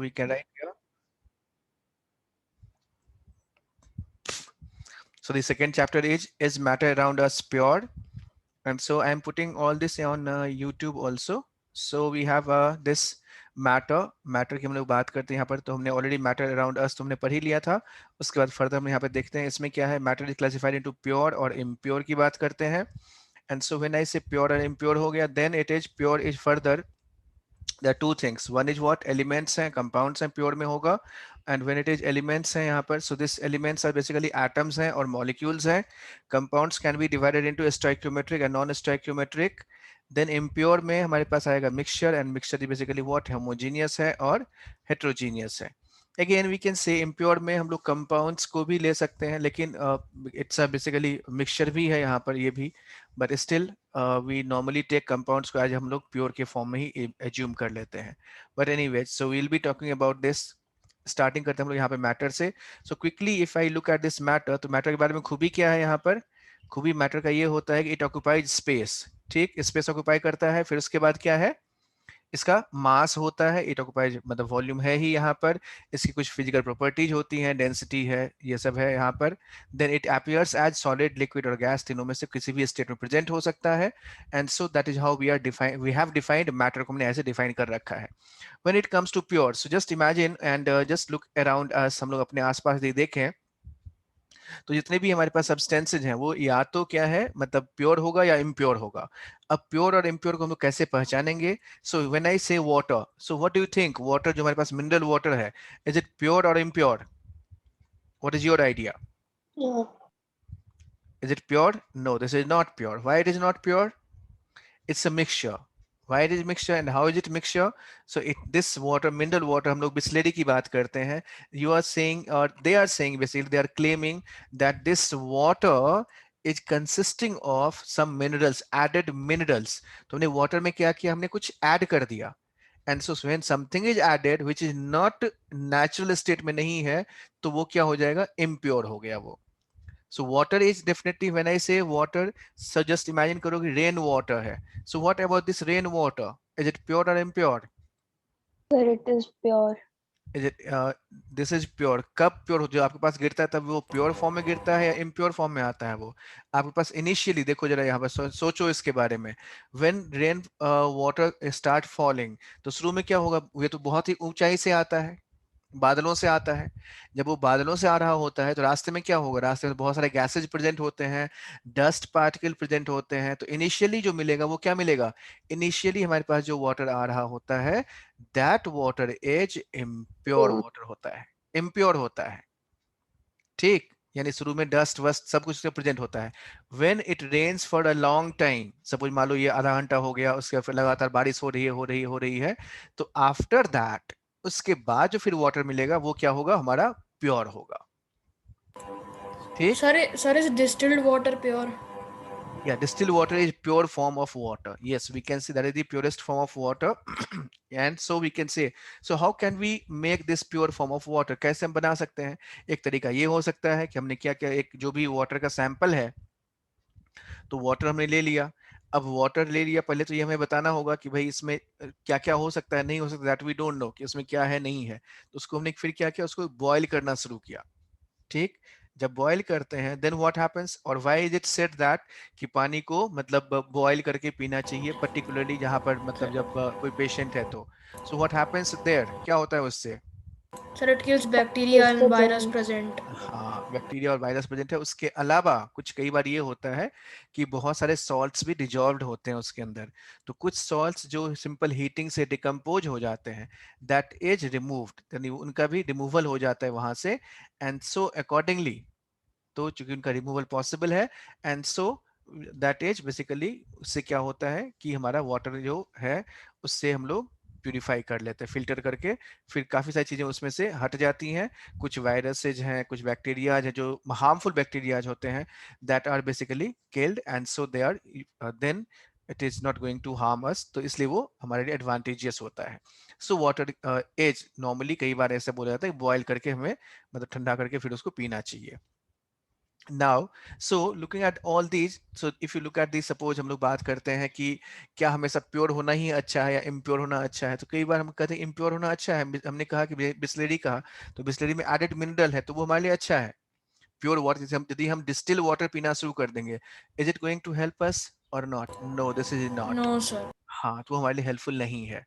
we can write here. So the second chapter is matter around us pure? And so I'm putting all this on YouTube also. So we have this matter की हम लोग बात करते हैं यहाँ पर, तो हमने ऑलरेडी मैटर अराउंड अस तुमने पढ़ ही लिया था। उसके बाद फर्दर हम यहाँ पे देखते हैं इसमें क्या है, matter is classified into pure और इम्प्योर की बात करते हैं। एंड सो व्हेन आई से प्योर और इम्प्योर हो गया, then it is pure is further there are two things. One is what elements हैं, compounds हैं, pure में होगा. And when it is elements हैं यहाँ पर, so this elements are basically atoms हैं और molecules हैं. Compounds can be divided into stoichiometric and non-stoichiometric. Then impure में हमारे पास आएगा mixture, and mixture is basically what homogeneous है और heterogeneous है. Again we can say impure में हम लोग compounds को भी ले सकते हैं, लेकिन it's a basically mixture भी है यहाँ पर ये भी, but still we normally take compounds को आज हम लोग pure के form में ही assume कर लेते हैं. But anyway, so we'll be talking about this. Starting करते हैं हम लोग यहाँ पे मैटर से. So quickly if I look at this matter, तो मैटर के बारे में खूबी क्या है यहाँ पर, खूबी मैटर का ये होता है कि इट ऑक्यूपाइज स्पेस. ठीक, स्पेस ऑक्यूपाई करता है. फिर उसके बाद क्या है, इसका मास होता है. इट ऑक्यूपाइज मतलब वॉल्यूम है ही यहाँ पर. इसकी कुछ फिजिकल प्रॉपर्टीज होती हैं, डेंसिटी है, ये सब है यहाँ पर. Then it appears as solid, liquid और गैस, तीनों में से किसी भी स्टेट में प्रेजेंट हो सकता है. And so that is how we have defined matter को, हमने ऐसे डिफाइन कर रखा है. When it comes to pure, so just imagine and just look around us. हम लोग अपने आसपास देखें तो जितने भी हमारे पास सब्सटेंसेज हैं वो या तो क्या है, मतलब प्योर होगा या इम्प्योर होगा. अब प्योर और इम्प्योर को हम लोग कैसे पहचानेंगे. सो व्हेन आई से water, so what do you think, water जो हमारे पास मिनरल वाटर है, इज इट प्योर और impure? What is your idea? Yeah. Is it pure? No, this is not pure. Why it is not pure? It's a mixture. Why it is mixture and how is it mixture? So it this water, mineral water, हम लोग Bisleri की बात करते हैं. You are saying or they are saying, basically they are claiming that this water is consisting of some minerals, added minerals. तो हमने water में क्या किया, हमने कुछ add कर दिया. And so when something is added which is not natural state में नहीं है, तो वो क्या हो जाएगा, impure हो गया वो. So water is definitely, when I say water, so just imagine करो कि rain water है. So what about this rain water? Is it pure or impure? Sir, it is pure. Is it this is pure? कब pure जो आपके पास गिरता है तब वो pure form में गिरता है या impure form में आता है वो? आपके पास initially देखो जरा यहाँ पर सोचो इसके बारे में. When rain water start falling, तो शुरू में क्या होगा, ये तो बहुत ही ऊंचाई से आता है, बादलों से आता है. जब वो बादलों से आ रहा होता है तो रास्ते में क्या होगा, रास्ते में बहुत सारे गैसेज प्रेजेंट होते हैं, डस्ट पार्टिकल प्रेजेंट होते हैं. तो इनिशियली जो मिलेगा वो क्या मिलेगा, इनिशियली हमारे पास जो वाटर आ रहा होता है, that water is impure water होता है, इम्प्योर होता है. ठीक, यानी शुरू में डस्ट वस्ट सब कुछ प्रेजेंट होता है. When it rains for a long time, suppose मान लो ये आधा घंटा हो गया, उसके फिर लगातार बारिश हो रही है, तो आफ्टर दैट, उसके बाद जो फिर वाटर मिलेगा वो क्या होगा, हमारा प्योर होगा. ठीक. Sir, is distilled water pure? Yeah, distilled water is pure form of water. Yes, we can say that is the purest form of water. And so we can say, so how can we make this pure form of water? कैसे हम बना सकते हैं? एक तरीका ये हो सकता है कि हमने क्या क्या, एक जो भी वाटर का सैंपल है, तो वाटर हमने ले लिया. अब वाटर ले लिया, पहले तो ये हमें बताना होगा कि भाई इसमें क्या क्या हो सकता है, नहीं हो सकता, दैट वी डोंट नो कि उसमें क्या है नहीं है. तो उसको हमने फिर क्या किया, उसको बॉईल करना शुरू किया. ठीक, जब बॉईल करते हैं, देन व्हाट हैपेंस, और why is it said that कि पानी को मतलब बॉईल करके पीना चाहिए, पर्टिकुलरली जहां पर मतलब जब कोई पेशेंट है तो. सो व्हाट हैपेंस देयर, क्या होता है उससे. Sir, it kills bacteria Is and the virus germs. present. हाँ, बैक्टीरिया और वायरस प्रेजेंट है. उसके अलावा कुछ कई बार ये होता है कि बहुत सारे सॉल्ट्स भी डिजॉल्व्ड होते हैं उसके अंदर. तो कुछ सॉल्ट्स जो सिंपल हीटिंग से डिकम्पोज हो जाते हैं, दैट इज रिमूव्ड, यानी उनका भी रिमूवल हो जाता है वहां से. एंड सो अकॉर्डिंगली, तो चूंकि उनका रिमूवल पॉसिबल है, and so that is basically, उससे क्या होता है कि हमारा वाटर जो है उससे हम लोग प्यूरिफाई कर लेते हैं, फिल्टर करके. फिर काफी सारी चीजें उसमें से हट जाती हैं. कुछ वायरसेज हैं, कुछ बैक्टीरियाज हैं जो हार्मफुल बैक्टीरियाज होते हैं, that are basically killed, and so they are then it is not going to harm us. तो इसलिए वो हमारे लिए एडवांटेजियस होता है. सो वाटर एज नॉर्मली कई बार ऐसा बोला जाता है, बॉयल करके हमें मतलब ठंडा करके फिर उसको पीना चाहिए. now so looking at all these, so if you look at these, suppose हम लोग बात करते हैं कि क्या हमेशा प्योर होना ही अच्छा है या इम्प्योर होना अच्छा है, तो कई बार हम कहते हैं इम्प्योर होना अच्छा है। हमने कहा कि बिस्लरी कहा, तो बिस्लरी में एडेड मिनरल है तो वो हमारे लिए अच्छा है। प्योर वाटर, जैसे हम यदि हम डिस्टिल वाटर पीना शुरू कर देंगे, is it going to help us और not? No, this is not. No, sir. हाँ, तो वो हमारे लिए हेल्पफुल नहीं है।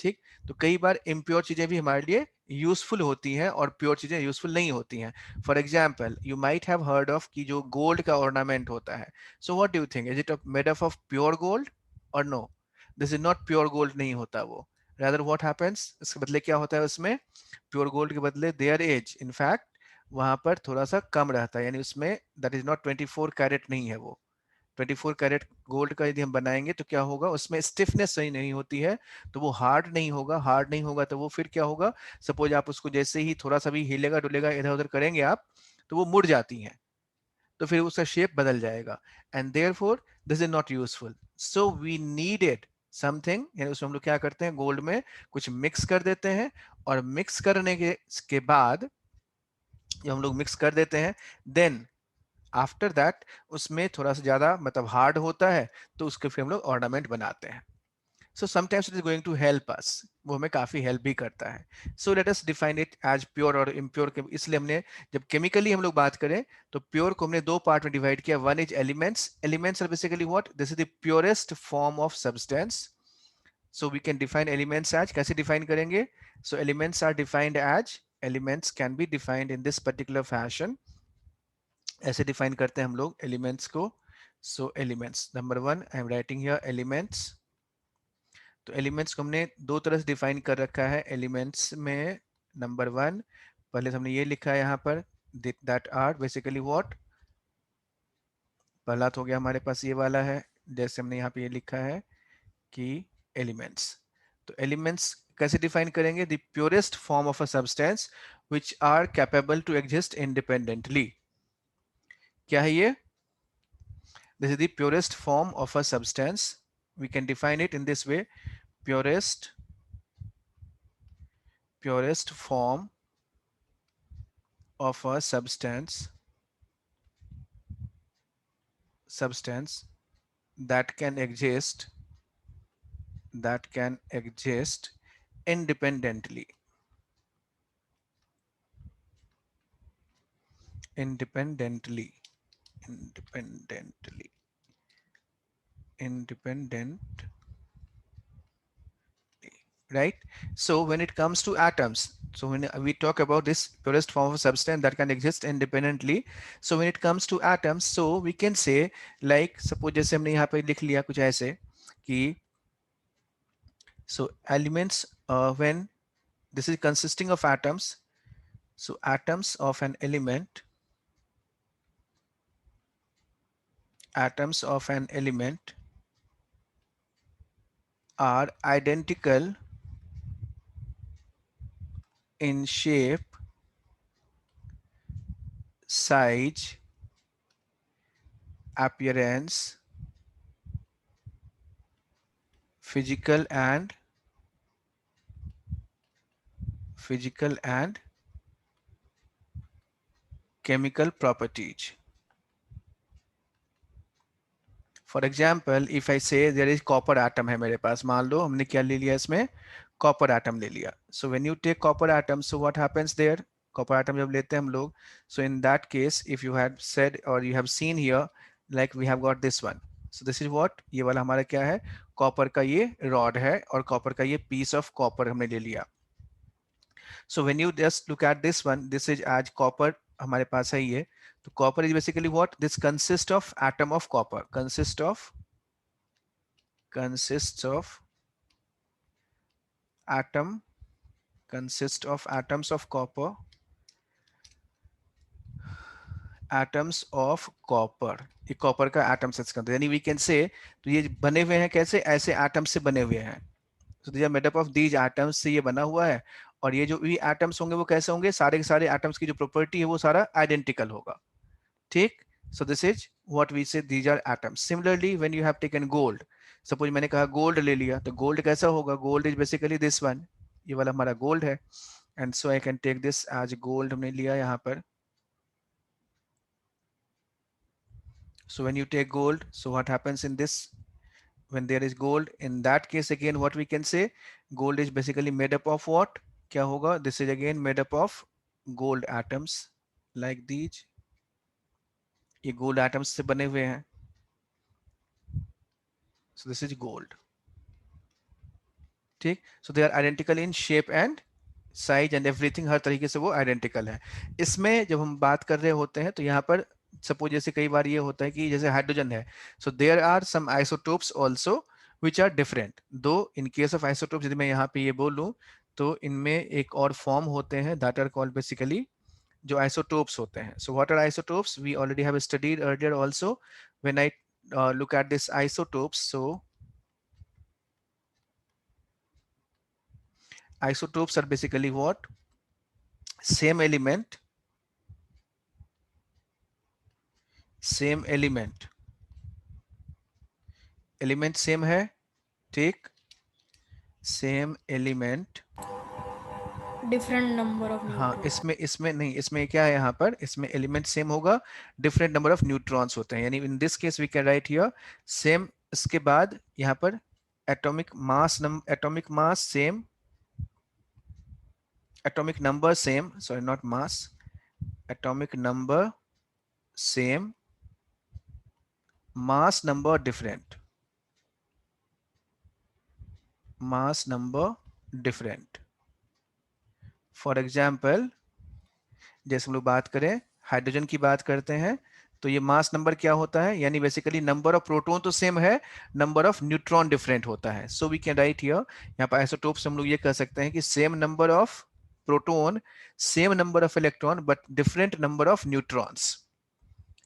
ठीक, तो कई बार इम्प्योर चीजें भी हमारे लिए यूजफुल होती हैं और प्योर चीजें यूजफुल नहीं होती हैं। For example, you might have heard of कि जो गोल्ड का ऑर्नामेंट होता है, so what do you think, is it made up of pure gold और no? This is not pure gold, नहीं होता वो। रादर व्हाट हैपेंस, इसके बदले क्या होता है उसमें, प्योर गोल्ड के बदले देयर एज इनफैक्ट वहां पर थोड़ा सा कम रहता है, यानी उसमें दैट इज नॉट 24 कैरेट नहीं है वो। 24 कैरेट गोल्ड का यदि हम बनाएंगे तो क्या होगा, उसमें स्टिफनेस सही नहीं होती है, तो वो हार्ड नहीं होगा। हार्ड नहीं होगा तो वो फिर क्या होगा, सपोज आप उसको जैसे ही थोड़ा सा भी हिलेगा डुलेगा इधर उधर करेंगे आप, तो वो मुड़ जाती हैं, तो फिर उसका शेप बदल जाएगा। And therefore this is not useful. So we needed something, यानी उसमें हम लोग क्या करते हैं, गोल्ड में कुछ मिक्स कर देते हैं, और मिक्स करने के बाद जब हम लोग मिक्स कर देते हैं, देन आफ्टर दैट उसमें थोड़ा सा ज्यादा मतलब हार्ड होता है, तो उसके फिर हम लोग ऑर्नामेंट बनाते हैं। So sometimes it is going to help us, वो हमें काफी हेल्प भी करता है। So let us define it as pure और इम्प्योर। इसलिए हमने जब केमिकली हम लोग बात करें तो प्योर को हमने दो पार्ट में डिवाइड किया। One is elements. Elements are basically what, this is the purest form of substance. So we can define elements as, कैसे डिफाइन करेंगे, so elements are defined as, elements can be defined in this particular fashion. ऐसे define करते हैं हम लोग elements को। So elements, number one I am writing here elements. तो elements को हमने दो तरह से डिफाइन कर रखा है एलिमेंट्स में। नंबर वन, पहले हमने ये लिखा है यहाँ पर, दैट आर बेसिकली व्हाट, पहला तो हो गया हमारे पास ये वाला है, जैसे हमने यहाँ पे ये लिखा है कि एलिमेंट्स। तो एलिमेंट्स कैसे डिफाइन करेंगे, the purest form of a substance which are capable to exist independently. क्या है ये, this is the purest form of a substance. We can define it in this way, purest form of a substance that can exist independently independently independent, right? So when it comes to atoms, so when we talk about this purest form of substance that can exist independently, so when it comes to atoms, so we can say like suppose जैसे हमने यहाँ पे लिख लिया कुछ ऐसे कि so elements when this is consisting of atoms, so atoms of an element are identical in shape, size, appearance, physical and chemical properties. For example if I से देयर इज कॉपर एटम है मेरे पास, मान लो हमने क्या ले लिया इसमें, copper atom ले लिया। So when you take copper atom, so what happens there, copper atom जब लेते हैं हम लोग, so in that case if you had said और you have seen here like we have got this one, so this is what, ये वाला हमारा क्या है, कॉपर का ये रॉड है और कॉपर का ये पीस ऑफ कॉपर हमने ले लिया। So when you just look at this one, this is आज कॉपर हमारे पास है ये, तो copper is basically what, this consist of atom of copper, consists of atoms of copper, ये कॉपर का एटम सेट्स करते हैं, यानी वी कैन से, तो ये बने हुए हैं कैसे, ऐसे एटम्स से बने हुए हैं। So these are made up of these atoms से ये बना हुआ है, और ये जो भी एटम्स होंगे वो कैसे होंगे, सारे के सारे एटम्स की जो प्रॉपर्टी है वो सारा आइडेंटिकल होगा। ठीक, so this is what we say, these are atoms. Similarly when you have taken gold, suppose मैंने कहा गोल्ड ले लिया, तो गोल्ड कैसा होगा, gold is basically this one, ये वाला हमारा गोल्ड है, and so I can take this as gold, हमने लिया यहाँ पर, So when you take gold, so what happens in this? When there is gold, in that case again what we can say, gold is basically made up of what? क्या होगा? This is again made up of gold atoms like these. ये gold atoms से बने हुए हैं. So this is gold. ठीक. So they are identical in shape and size and everything, हर तरीके से वो आइडेंटिकल है. इसमें जब हम बात कर रहे होते हैं तो यहाँ पर सपोज जैसे कई बार ये होता है कि जैसे हाइड्रोजन है, so there are some isotopes also which are different. Though in case of isotopes, यदि मैं यहाँ पे ये बोलूँ तो इनमें एक और फॉर्म होते हैं दैट आर कॉल्ड बेसिकली जो आइसोटोप्स होते हैं. So what are isotopes? We already have studied earlier also. When I look at this isotopes, so isotopes are basically what? Same element element same है. ठीक. Same element, different number of हाँ. इसमें नहीं, इसमें क्या है यहाँ पर, इसमें एलिमेंट सेम होगा, डिफरेंट नंबर ऑफ न्यूट्रॉन्स होते हैं. यानी in this case we can write here same. इसके बाद यहाँ पर atomic mass same, atomic number same, sorry not mass, atomic number same, mass number different, mass number different. For example जैसे हम लोग बात करें हाइड्रोजन की बात करते हैं तो ये मास नंबर क्या होता है, यानी बेसिकली नंबर ऑफ प्रोटॉन तो सेम है, नंबर ऑफ न्यूट्रॉन डिफरेंट होता है. So we can write here, यहाँ पर आइसोटोप्स हम लोग ये कह सकते हैं कि same number of proton, same number of electron, but different number of neutrons.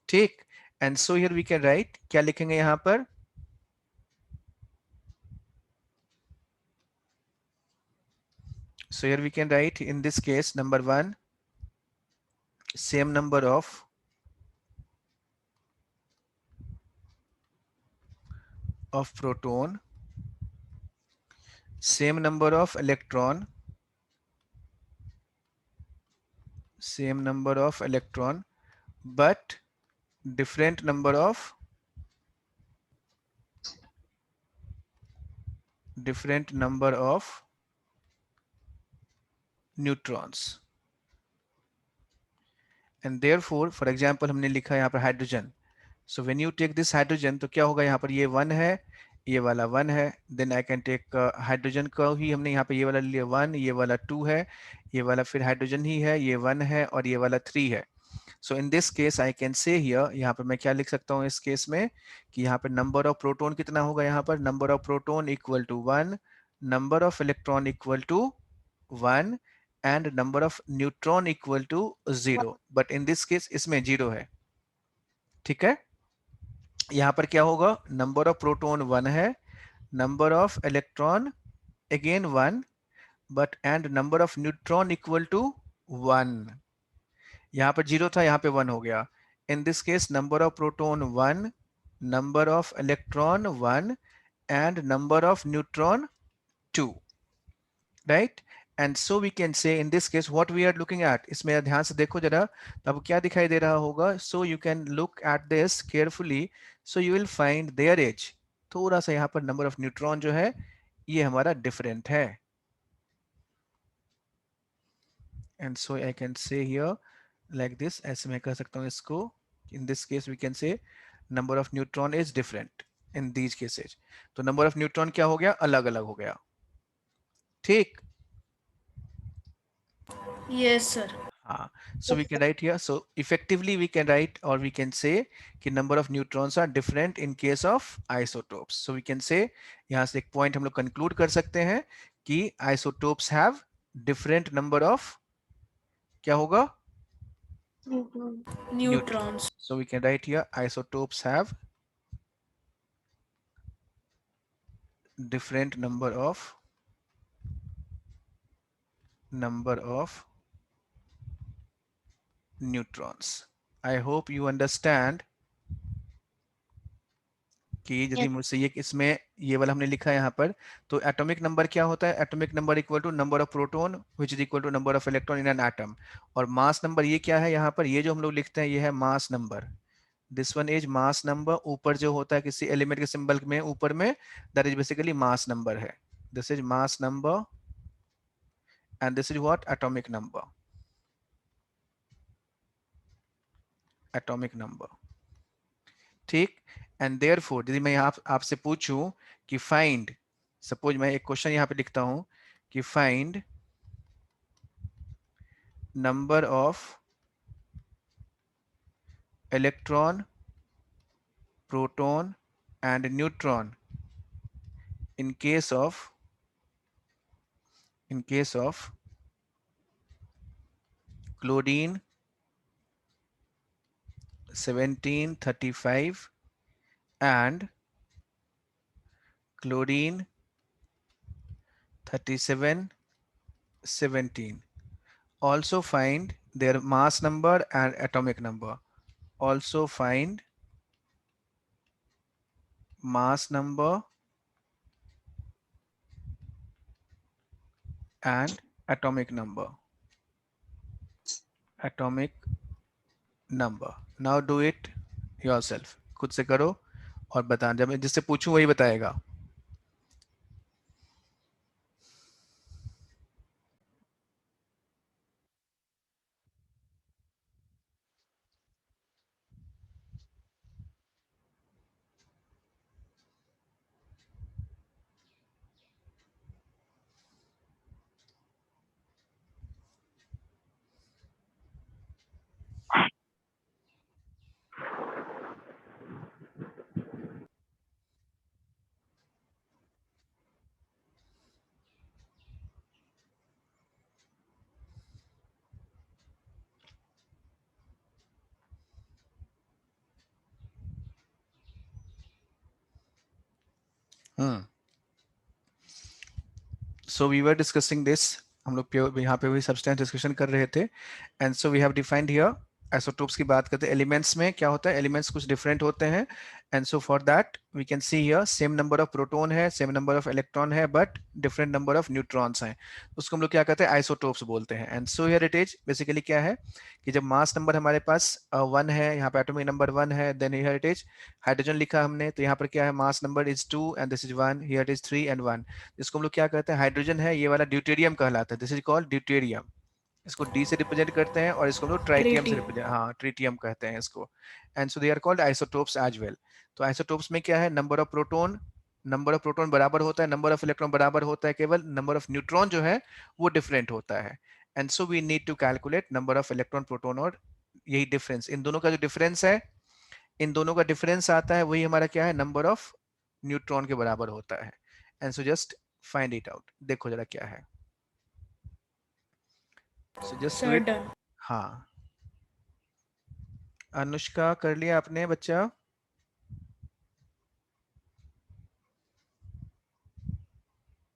ठीक. And so here we can write, क्या लिखेंगे यहाँ पर? So here we can write in this case number 1, same number of proton, same number of electron, but different number of neutrons. And therefore for example हमने लिखा है यहाँ पर hydrogen. So when you take this hydrogen तो क्या होगा, यहाँ पर ये 1 है, ये वाला 1 है. Then I can take hydrogen का ही हमने यहाँ पे ये वाला लिया 1, ये वाला 2 है, ये वाला फिर हाइड्रोजन ही है, ये 1 है और ये वाला 3 है. So in this case I can say here, यहाँ पर मैं क्या लिख सकता हूँ इस केस में कि यहाँ पर नंबर ऑफ प्रोटॉन कितना होगा, यहाँ पर number of proton equal to 1, number of electron equal to 1 and number of neutron equal to 0. But in this case इसमें 0 है. ठीक है. यहाँ पर क्या होगा, नंबर ऑफ प्रोटॉन 1 है, number of electron again 1, but and number of neutron equal to 1. यहाँ पर 0 था, यहाँ पे 1 हो गया. In this case number of proton 1, number of electron 1 and number of neutron 2. Right. And so we can say in this case what we are looking at, इसमें ध्यान से देखो जरा, अब क्या दिखाई दे रहा होगा. So you can look at this carefully. So you will find there as, थोड़ा सा यहाँ पर नंबर ऑफ न्यूट्रॉन जो है ये हमारा डिफरेंट है. And so I can say here like this, ऐसे मैं कह सकता हूँ इसको. In this case we can say number of neutron is different in these cases. तो नंबर ऑफ न्यूट्रॉन क्या हो गया, अलग अलग हो गया. ठीक. Yes, sir. हाँ. So we can write here. So effectively we can write or we can say कि number of neutrons are different in case of isotopes. So we can say, यहाँ से एक point हम लोग conclude कर सकते हैं कि isotopes have different number of, क्या होगा, Neutrons. So we can write here isotopes have different number of neutrons. I hope you understand कि यदि मुझसे ये इसमें ये वाला हमने लिखा है यहाँ पर, तो एटॉमिक नंबर क्या होता है, atomic number equal to number of proton which is equal to number of electron in an atom. और मास नंबर ये क्या है, यहाँ पर ये जो हम लोग लिखते हैं ये है mass number. This one is mass number, ऊपर जो होता है किसी एलिमेंट के सिंबल में ऊपर में, that is basically mass number है. This is mass number and this is what, atomic number. Atomic number. ठीक. एंड देयरफॉर यदि मैं यहाँ आपसे पूछूं कि फाइंड, सपोज मैं एक क्वेश्चन यहाँ पे लिखता हूं कि find number of electron, proton and neutron in case of chlorine 1735 and chlorine 3717. Also find their mass number and atomic number. Also find mass number and atomic number. Atomic number. Now do it yourself. खुद से करो और बता, जब मैं जिससे पूछूं वही बताएगा. So we were discussing this. हम लोग यहाँ पे भी सब्सटेंस डिस्कशन कर रहे थे. And so we have defined here isotopes की बात करते हैं. एलिमेंट्स में क्या होता है, एलिमेंट्स कुछ डिफरेंट होते हैं. And so for that we can see here same number of proton है, सेम नंबर ऑफ इलेक्ट्रॉन है, but different number of neutrons हैं. उसको हम लोग क्या कहते हैं, आइसोटोप्स बोलते हैं. And so here it is basically क्या है कि जब मास नंबर हमारे पास 1 है, यहाँ पे एटॉमिक नंबर 1 है, then here it is hydrogen लिखा हमने, तो यहाँ पर क्या है, mass number is 2 and this is 1, here it is 3 and 1. इसको हम लोग क्या कहते हैं, हाइड्रोजन है, ये वाला ड्यूटेरियम कहलाता है. This is called deuterium. इसको डी से रिप्रेजेंट करते हैं और इसको हम लोग ट्राइटियम से Tritium. रिप्रेजेंट, हाँ ट्रिटियम कहते हैं इसको. And so they are called isotopes as well. तो आइसोटोप्स में क्या है, नंबर ऑफ प्रोटॉन बराबर होता है, नंबर ऑफ इलेक्ट्रॉन बराबर होता है, केवल नंबर ऑफ न्यूट्रॉन जो है वो डिफरेंट होता है. And so we need to calculate number of electron, proton, और यही डिफरेंस, इन दोनों का जो डिफरेंस है, इन दोनों का डिफरेंस आता है, वही हमारा क्या है, नंबर ऑफ न्यूट्रॉन के बराबर होता है. And so just find it out. देखो जरा क्या है. So just do Sir, it. done. हाँ, अनुष्का कर लिया आपने बच्चा?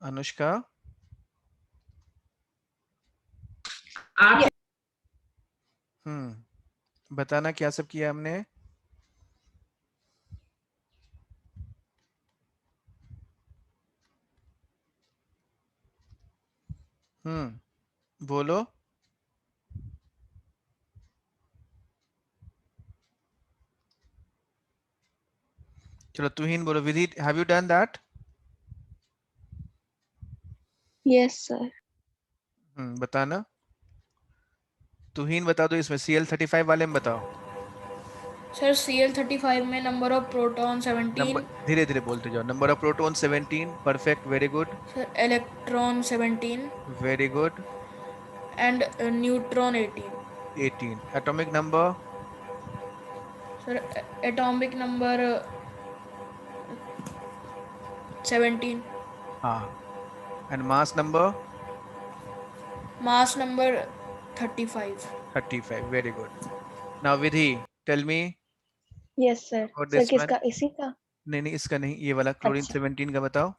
अनुष्का, आप बताना क्या सब किया हमने. बोलो. चलो तुहीन बोलो. Vidhi, have you done that? Yes, sir. बताना. तुहीन बता दो, इसमें Cl35 वाले में बताओ. Sir, Cl35 में number of proton 17. नंबर धीरे धीरे बोलते जाओ. Number of proton 17. Perfect, very good, Sir, electron 17 very good. and neutron 18. 18. Atomic number. Sir, atomic number 17. हाँ. And mass number Mass number 35. 35. Very good. Now Vidhi, tell me Yes, sir. और Sir, this one. किसका, इसी का? नहीं नहीं, इसका नहीं, ये वाला क्लोरीन अच्छा. 17 का बताओ.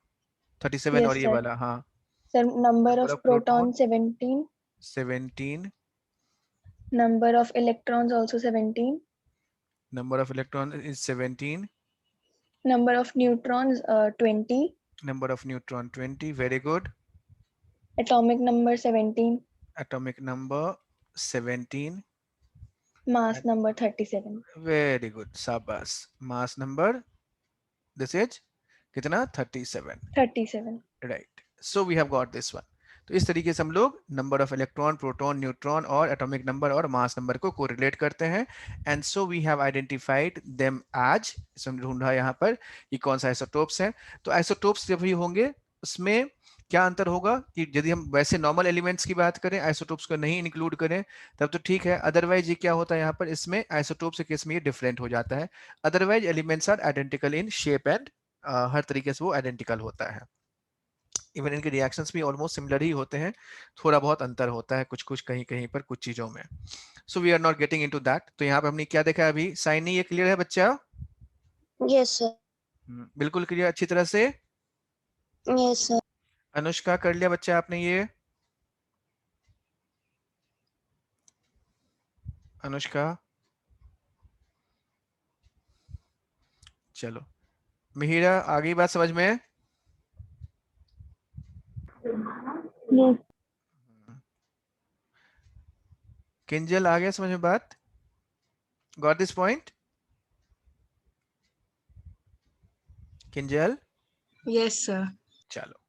37 Yes, और ये sir. वाला. हाँ. Sir, number number of of proton proton 17. 17. Number of electrons also 17. Number of electron is 17. Number of neutrons 20. Number of neutron 20. Very good. Atomic number 17. Atomic number 17. Mass number 37. Very good, शाबाश। Mass number this is कितना? 37, 37. Right. So we have got this one. तो इस तरीके से हम लोग number of electron, proton, neutron और atomic number और मास नंबर को कोरिलेट करते हैं। And so we have identified them as, इसमें ढूंढा यहाँ पर कि कौन सा आइसोटोप्स है। तो आइसोटोप्स जब भी होंगे उसमें क्या अंतर होगा कि यदि हम वैसे नॉर्मल एलिमेंट्स की बात करें, आइसोटोप्स को नहीं इंक्लूड करें, तब तो ठीक है। अदरवाइज ये क्या होता है यहाँ पर, इसमें आइसोटोप्स के केस में ये डिफरेंट हो जाता है। Otherwise elements are identical in shape and हर तरीके से वो आइडेंटिकल होता है। इवन इनके रिएक्शंस भी ऑलमोस्ट सिमिलर ही होते हैं, थोड़ा बहुत अंतर होता है कुछ कुछ कहीं कहीं पर कुछ चीजों में। So we are not getting into that. तो यहाँ पे हमने क्या देखा अभी? साइन नहीं, ये क्लियर है बच्चा? Yes, sir. बिल्कुल क्लियर, अच्छी तरह से। Yes, sir. अनुष्का, कर लिया बच्चा आपने ये? अनुष्का, चलो। मिहिरा, आ गई बात समझ में? Yes. किंजल, आ गया समझ में बात? Got this point? Kinjal, Yes, sir. चलो,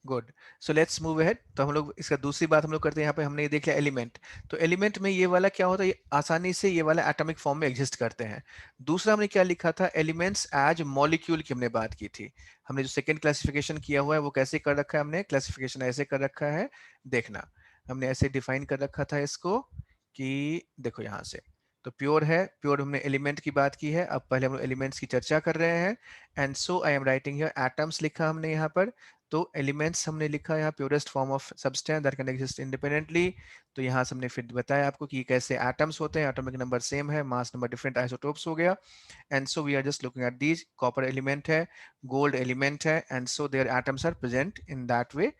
good. So let's move ahead. तो हम लोग इसका दूसरी बात हम लोग करते हैं। यहाँ पे हमने ये देख लिया एलिमेंट। तो एलिमेंट में ये वाला क्या होता है, ये आसानी से ये वाला एटॉमिक फॉर्म में एग्जिस्ट करते हैं। दूसरा हमने क्या लिखा था? एलिमेंट्स एज मॉलिक्यूल की हमने बात की थी। हमने जो सेकंड क्लासिफिकेशन किया हुआ है वो कैसे कर रखा है? हमने क्लासिफिकेशन ऐसे कर रखा है, देखना। हमने ऐसे डिफाइन कर रखा था इसको कि देखो यहाँ से, तो प्योर है, प्योर हमने एलिमेंट की बात की है। अब पहले हम लोग एलिमेंट्स की चर्चा कर रहे हैं। And so I am writing here atoms लिखा हमने यहाँ पर। तो एलिमेंट्स हमने लिखा यहाँ purest form of substance that can exist independently. तो यहाँ से हमने फिर बताया आपको कि कैसे एटम्स होते हैं, एटॉमिक नंबर सेम है, मास नंबर डिफरेंट, आइसोटोप्स हो गया। And so we are just looking at these. Copper element है, गोल्ड एलिमेंट है, and so their atoms are present in that way.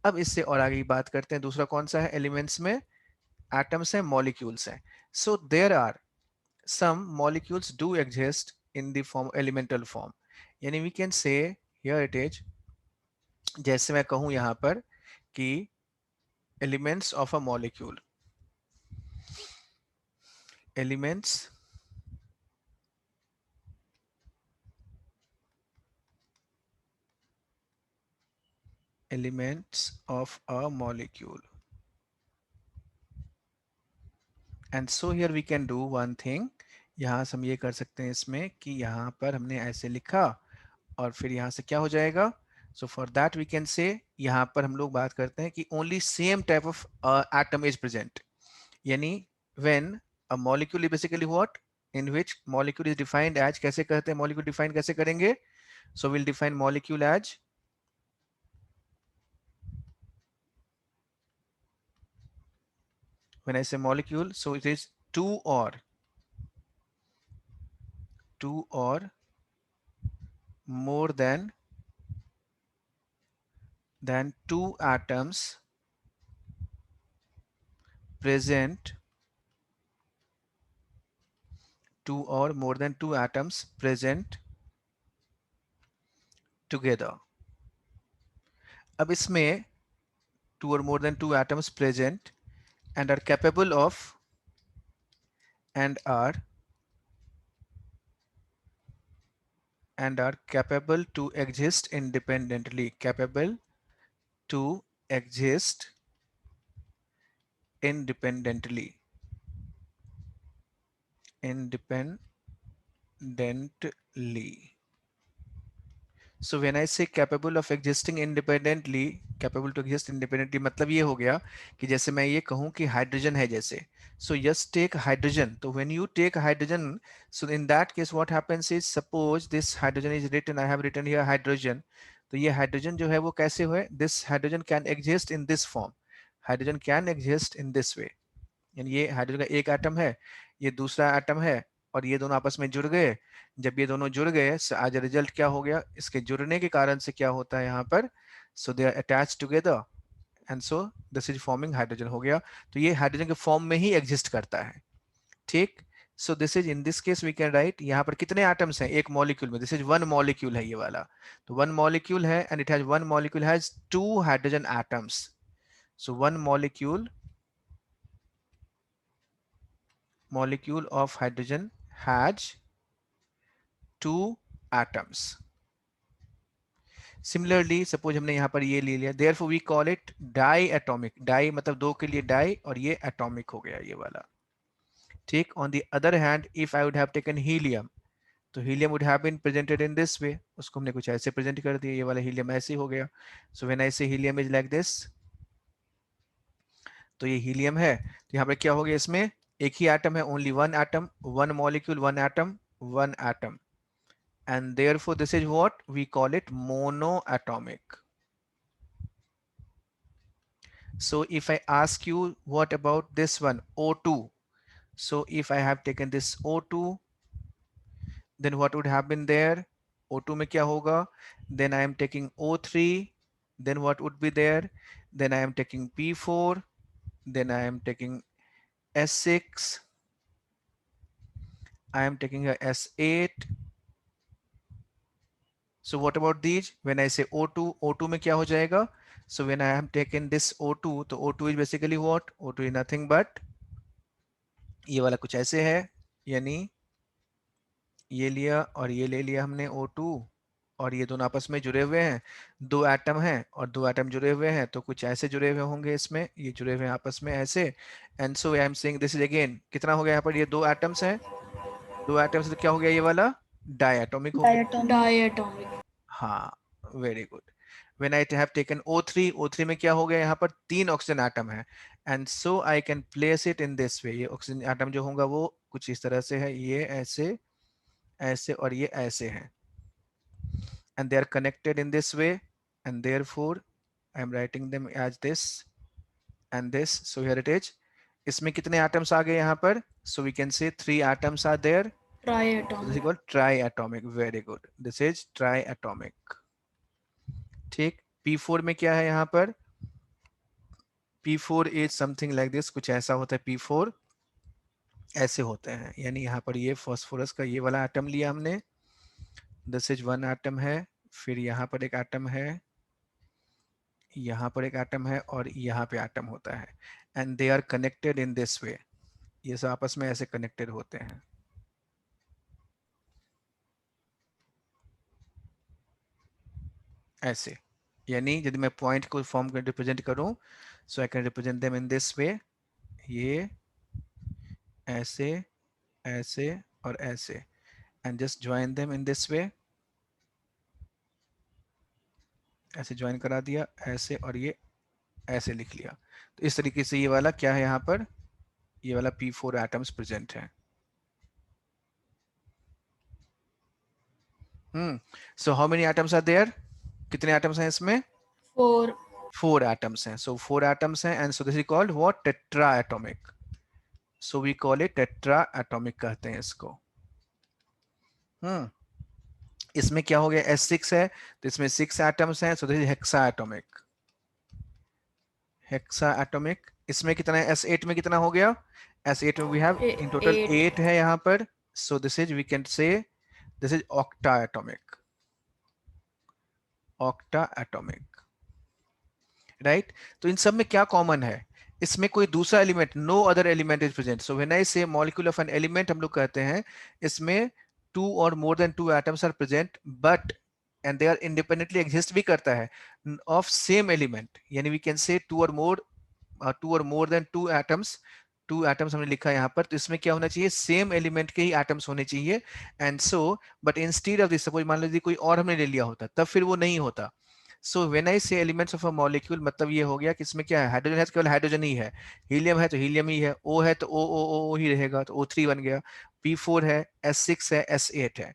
अब इससे और आगे की बात करते हैं। दूसरा कौन सा है? एलिमेंट्स में एटम्स है, मॉलिक्यूल्स है। So there are some molecules do exist in the form elemental form, यानी we can say here it is, जैसे मैं कहूं यहां पर कि elements of a molecule, elements of a molecule. And so here we can do one thing, यहां से हम ये कर सकते हैं इसमें कि यहां पर हमने ऐसे लिखा और फिर यहां से क्या हो जाएगा? So for that we can say, यहां पर हम लोग बात करते हैं कि only same type of atom is present, यानी when a molecule is basically what, in which molecule is defined as, कैसे कहते हैं molecule define कैसे करेंगे? So we'll define molecule as when I say molecule, so it is two or more than two atoms present, two or more than two atoms present together. अब इसमें two or more than two atoms present and are capable of and are capable to exist independently, capable to exist independently. So when I say capable of existing independently, capable to exist independently, मतलब ये हो गया कि जैसे मैं ये कहूँ कि हाइड्रोजन है जैसे, so just take hydrogen. तो when you take hydrogen, so in that case what happens is, suppose this hydrogen is written, I have written here hydrogen. तो ये हाइड्रोजन जो है वो कैसे हुए? This hydrogen can exist in this form. Hydrogen can exist in this way. यानी ये hydrogen का एक एटम है, ये दूसरा एटम है, और ये दोनों आपस में जुड़ गए। जब ये दोनों जुड़ गए, आज रिजल्ट क्या हो गया? इसके जुड़ने के कारण से क्या होता है यहाँ पर? So they are attached together and so this is forming hydrogen हो गया। तो ये हाइड्रोजन के फॉर्म में ही एग्जिस्ट करता है, ठीक। So this is, in this case we can write, यहाँ पर कितने एटम्स हैं एक मॉलिक्यूल में? दिस इज वन मॉलिक्यूल है ये वाला। तो वन मॉलिक्यूल है and it has, one molecule has two hydrogen atoms. So one molecule molecule of hydrogen has 2 atoms. Similarly, suppose हमने यहाँ पर ये ले लिया, therefore we call it diatomic. Di मतलब दो के लिए di और ये atomic हो गया ये वाला. ठीक. On the other hand, if I would have taken helium, तो helium would have been presented in this way. उसको हमने कुछ ऐसे present कर दिया, ये वाला helium ऐसे हो गया. So when I say helium is like this, तो ये helium है. तो यहाँ पर क्या हो गया, इसमें एक ही atom है, only one atom, one molecule, one atom, one atom. And therefore this is what we call it, monoatomic. So if I ask you what about this one, O2, so if I have taken this O2, then what would have been there? O2 में क्या होगा? Then I am taking O3, then what would be there? Then I am taking P4, then I am taking S6, I am taking a S8. So what about these? When I say O2, O2 में क्या हो जाएगा? So when I have taken this O2, तो O2 is basically what? O2 is nothing but ये वाला कुछ ऐसे है, यानी ये लिया और ये ले लिया हमने O2 और ये दोनों आपस में जुड़े हुए हैं, दो एटम हैं और दो एटम जुड़े हुए हैं, तो कुछ ऐसे जुड़े हुए होंगे इसमें, ये जुड़े हुए हैं आपस में ऐसे. And so I am saying this is again कितना हो गया यहाँ पर, ये दो एटम्स हैं, दो एटम्स, तो क्या हो गया ये वाला डायटोमिक हो गया. Diatomic. Diatomic. हाँ, very good. When I have taken O3, O3 में क्या हो गया यहाँ पर, तीन ऑक्सीजन एटम है, and so I can place it in this way. ये ऑक्सीजन एटम जो होगा वो कुछ इस तरह से है, ये ऐसे ऐसे और ये ऐसे हैं, and they are connected in this way, and therefore I am writing them as this and this. So here it is. इसमें कितने atoms आ गए यहाँ पर? So we can say 3 atoms are there. So this is Triatomic. called triatomic. Very good. This is triatomic. ठीक. P4 में क्या है यहाँ पर? P4 is something like this. कुछ ऐसा होता है. P4 ऐसे होते हैं, यानी यहाँ पर ये फॉस्फोरस का ये वाला एटम लिया हमने, दिस इज वन एटम है, फिर यहाँ पर एक एटम है, यहाँ पर एक एटम है और यहाँ पे एटम होता है, and they are connected in this way. ये सब आपस में ऐसे कनेक्टेड होते हैं. ऐसे, यानी यदि मैं पॉइंट को फॉर्म कर रिप्रेजेंट करूं, so I can represent them in this way, ये ऐसे ऐसे और ऐसे, and just join them in this way. ऐसे ज्वाइन करा दिया, ऐसे और ये ऐसे लिख लिया. तो इस तरीके से ये वाला क्या है यहाँ पर, ये वाला P4 एटम्स प्रेजेंट है. So how many atoms are there, कितने एटम्स हैं इसमें? 4. 4 एटम्स हैं. सो 4 एटम्स हैं, and so this is called what, tetra atomic. So we call it tetra atomic कहते हैं इसको. इसमें क्या हो गया, S6 है तो इसमें 6 एटम्स हैं, सो this is hexa atomic. Hexa atomic. इसमें कितना है, S8 में कितना हो गया, S8 में वी हैव इन टोटल 8 है यहाँ पर. So this is, we can say this is octa atomic. Octa atomic, right. तो इन सब में क्या कॉमन है, इसमें कोई दूसरा element, no other element is present. So when I say molecule of an element, हम लोग कहते हैं इसमें 2 or more than 2 atoms are present, but and they are independently exist भी करता है of same element, यानी we can say 2 or more than 2 atoms. 2 atoms हमने लिखा है यहाँ पर, तो इसमें क्या होना चाहिए, सेम एलिमेंट के ही एटम्स होने चाहिए. And so but instead of this, suppose मान लीजिए कोई और हमने ले लिया होता, तब फिर वो नहीं होता. सो व्हेन आई से एलिमेंट्स ऑफ अ मॉलिक्यूल, मतलब ये हो गया कि इसमें क्या है, हाइड्रोजन है तो केवल हाइड्रोजन ही है, हीलियम है तो हीलियम ही है, O है तो O ही रहेगा, तो O3 बन गया, P4 है, S6 है, S8 है.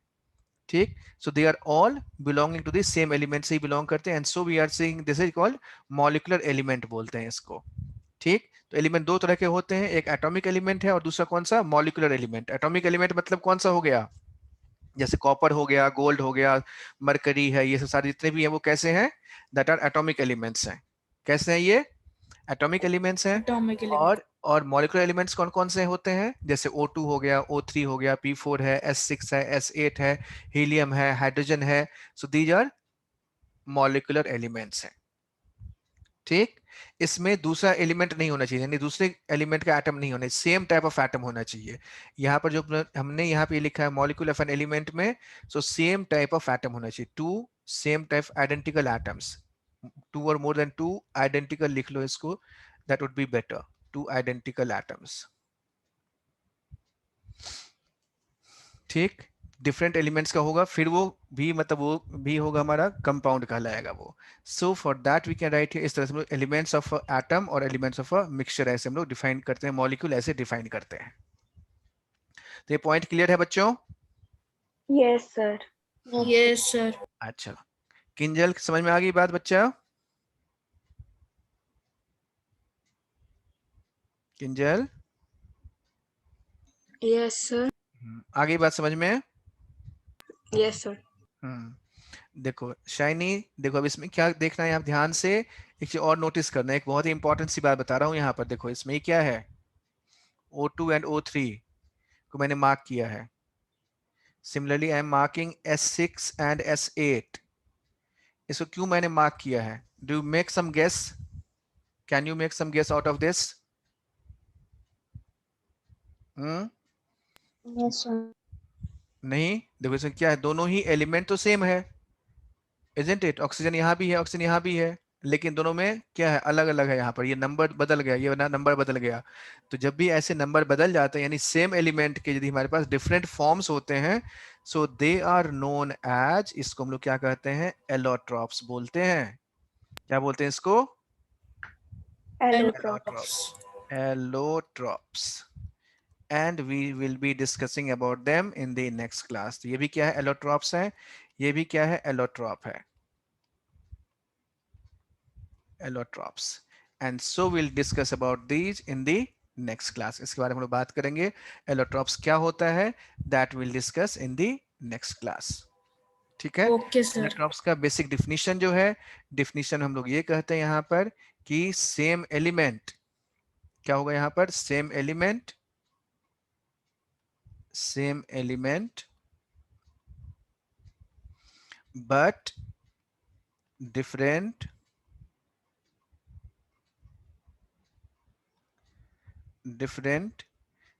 ठीक. So they are all belonging to the same element से ही बिलोंग करते हैं, and so we are saying this is called molecular element बोलते हैं इसको. ठीक. तो एलिमेंट दो तरह के होते हैं, एक एटॉमिक एलिमेंट है और दूसरा कौन सा, मॉलिक्यूलर एलिमेंट. एटॉमिक एलिमेंट मतलब कौन सा हो गया, जैसे कॉपर हो गया, गोल्ड हो गया, मरकरी है, ये सब सारे जितने भी हैं वो कैसे हैं, दैट आर एटॉमिक एलिमेंट्स हैं. कैसे हैं ये, एटॉमिक एलिमेंट्स हैं. Atomic element. और मॉलिक्यूलर एलिमेंट्स कौन कौन से होते हैं, जैसे O2 हो गया, O3 हो गया, P4 है, S6 है, S8 है, हीलियम है, हाइड्रोजन है. So these are molecular elements हैं. ठीक. इसमें दूसरा एलिमेंट नहीं होना चाहिए, यानी दूसरे एलिमेंट का एटम नहीं होना, सेम टाइप ऑफ एटम होना चाहिए। यहाँ पर जो हमने यहाँ पे लिखा है मॉलिक्यूल ऑफ एन एलिमेंट में, so same type of atom होना चाहिए, two same type identical atoms, 2 और मोर देन 2 आइडेंटिकल लिख लो इसको, that would be better, 2 identical atoms. ठीक, डिफरेंट एलिमेंट्स का होगा, फिर वो भी मतलब वो भी होगा हमारा कंपाउंड कहलाएगा वो। So for that we can write इस तरह से हम लोग एलिमेंट्स ऑफ एटम और एलिमेंट्स ऑफ मिक्सचर ऐसे हम लोग डिफाइन करते हैं, मॉलिक्यूल ऐसे डिफाइन करते हैं। तो ये पॉइंट क्लियर है बच्चों? Yes, sir. Yes, sir. अच्छा, किंजल समझ में आ गई बात बच्चा? Kinjal Yes, sir. आ गई बात समझ में? Yes, sir. देखो शाइनी, देखो अब इसमें क्या देखना है आप ध्यान से, एक चीज और नोटिस करना है, एक बहुत ही इंपॉर्टेंट सी बात बता रहा हूँ यहाँ पर। देखो इसमें ये क्या है, O2 एंड O3 को मैंने मार्क किया है। Similarly I am marking S6 and S8। इसको क्यों मैंने मार्क किया है? Do you make some guess? Can you make some guess out of this? Yes, sir. नहीं, देखो इसमें क्या है, दोनों ही एलिमेंट तो सेम है, इजंट इट? ऑक्सीजन यहाँ भी है, ऑक्सीजन यहाँ भी है, लेकिन दोनों में क्या है, अलग अलग है। यहाँ पर ये नंबर बदल गया, ये ना नंबर बदल गया। तो जब भी ऐसे नंबर बदल जाते हैं, यानी सेम एलिमेंट के यदि हमारे पास डिफरेंट फॉर्म्स होते हैं, सो दे आर नोन एज, इसको हम लोग क्या कहते हैं, एलोट्रॉप्स बोलते हैं। क्या बोलते हैं इसको? Allotrops. Allotropes. And we will be discussing about them in the next class. तो ये भी क्या है, एलोट्रॉप्स है, ये भी क्या है, एलोट्रॉप है, allotropes, and so we'll discuss about these in the next class। इसके बारे में हम लोग बात करेंगे, allotropes क्या होता है, that we'll discuss in the next class। ठीक है? Okay, sir. allotropes का बेसिक डिफिनीशन जो है, डिफिनीशन हम लोग ये कहते हैं यहाँ पर कि सेम एलिमेंट, क्या होगा यहाँ पर, same element, same element but different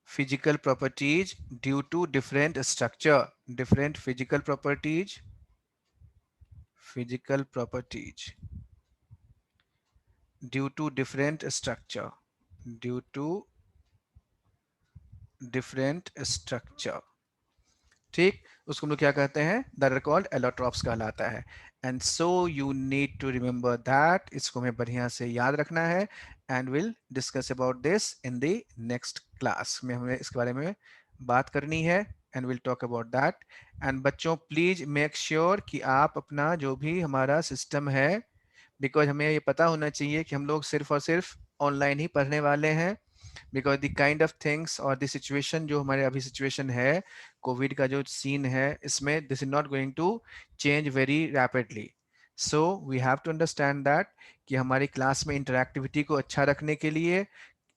physical properties due to different structure, different physical properties due to different structure, due to different structure। ठीक, उसको हम लोग क्या कहते हैं, दैट आर कॉल्ड एलोट्रॉप्स कहलाता है। And so you need to remember that, इसको हमें बढ़िया से याद रखना है, and will discuss about this in the next class में, हमें इसके बारे में बात करनी है, and will talk about that. एंड बच्चों प्लीज मेक श्योर कि आप अपना जो भी हमारा सिस्टम है, बिकॉज हमें ये पता होना चाहिए कि हम लोग सिर्फ और सिर्फ ऑनलाइन ही पढ़ने वाले हैं, because the kind of things और द सिचुएशन जो हमारे अभी सिचुएशन है, कोविड का जो सीन है, इसमें this is not going to change very rapidly. So we have to understand that कि हमारी क्लास में इंटरैक्टिविटी को अच्छा रखने के लिए,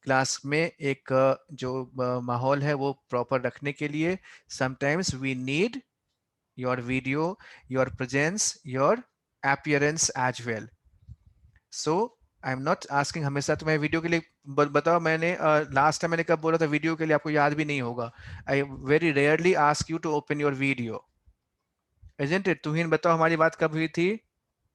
क्लास में एक जो माहौल है वो प्रॉपर रखने के लिए, sometimes we need your video, your presence, your appearance as well। so I am not asking हमेशा तुम्हें वीडियो के लिए बताओ, मैंने लास्ट टाइम मैंने कब बोला था वीडियो के लिए, आपको याद भी नहीं होगा। I very rarely ask you to open your video, isn't it? Tuhin बताओ हमारी बात कब हुई थी,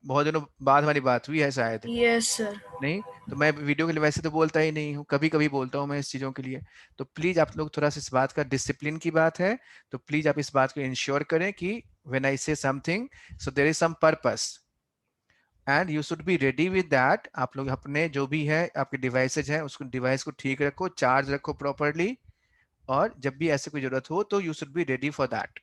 बहुत दिनों बाद हमारी बात हुई है शायद। Yes, sir. नहीं तो मैं वीडियो के लिए वैसे तो बोलता ही नहीं हूँ, कभी कभी बोलता हूँ मैं इस चीजों के लिए। तो प्लीज आप लोग थोड़ा सा इस बात का, डिसिप्लिन की बात है, तो प्लीज आप इस बात को इंश्योर करें कि when I say something, so there is some purpose and you should be ready with that. आप लोग अपने जो भी है आपके डिवाइसेज हैं, उसको डिवाइस को ठीक रखो, चार्ज रखो प्रॉपरली, और जब भी ऐसे कोई जरूरत हो तो you should be ready for that.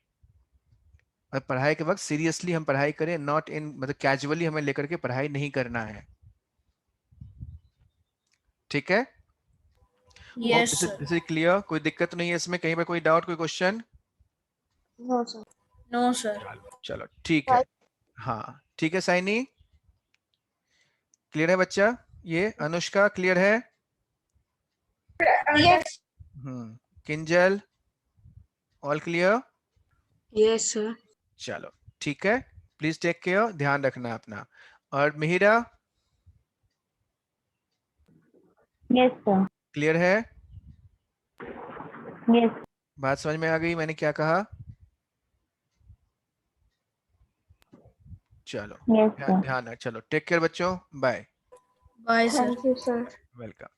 और पढ़ाई के वक्त सीरियसली हम पढ़ाई करें, नॉट इन मतलब कैजुअली हमें लेकर के पढ़ाई नहीं करना है। ठीक है? Yes, sir. This is clear? कोई दिक्कत नहीं है इसमें, कहीं पर कोई डाउट, कोई question? No, sir. No, sir. चलो ठीक है, हाँ ठीक है। साइनी क्लियर है बच्चा? ये अनुष्का क्लियर है? Yes. Kinjal all clear? Yes, sir. चलो ठीक है, प्लीज टेक केयर, ध्यान रखना अपना। और मिहिरा? Yes, sir. क्लियर है? Yes. बात समझ में आ गई मैंने क्या कहा? चलो Yes, sir. ध्यान चलो टेक केयर बच्चों, bye. Bye sir. Thank you, sir. Welcome.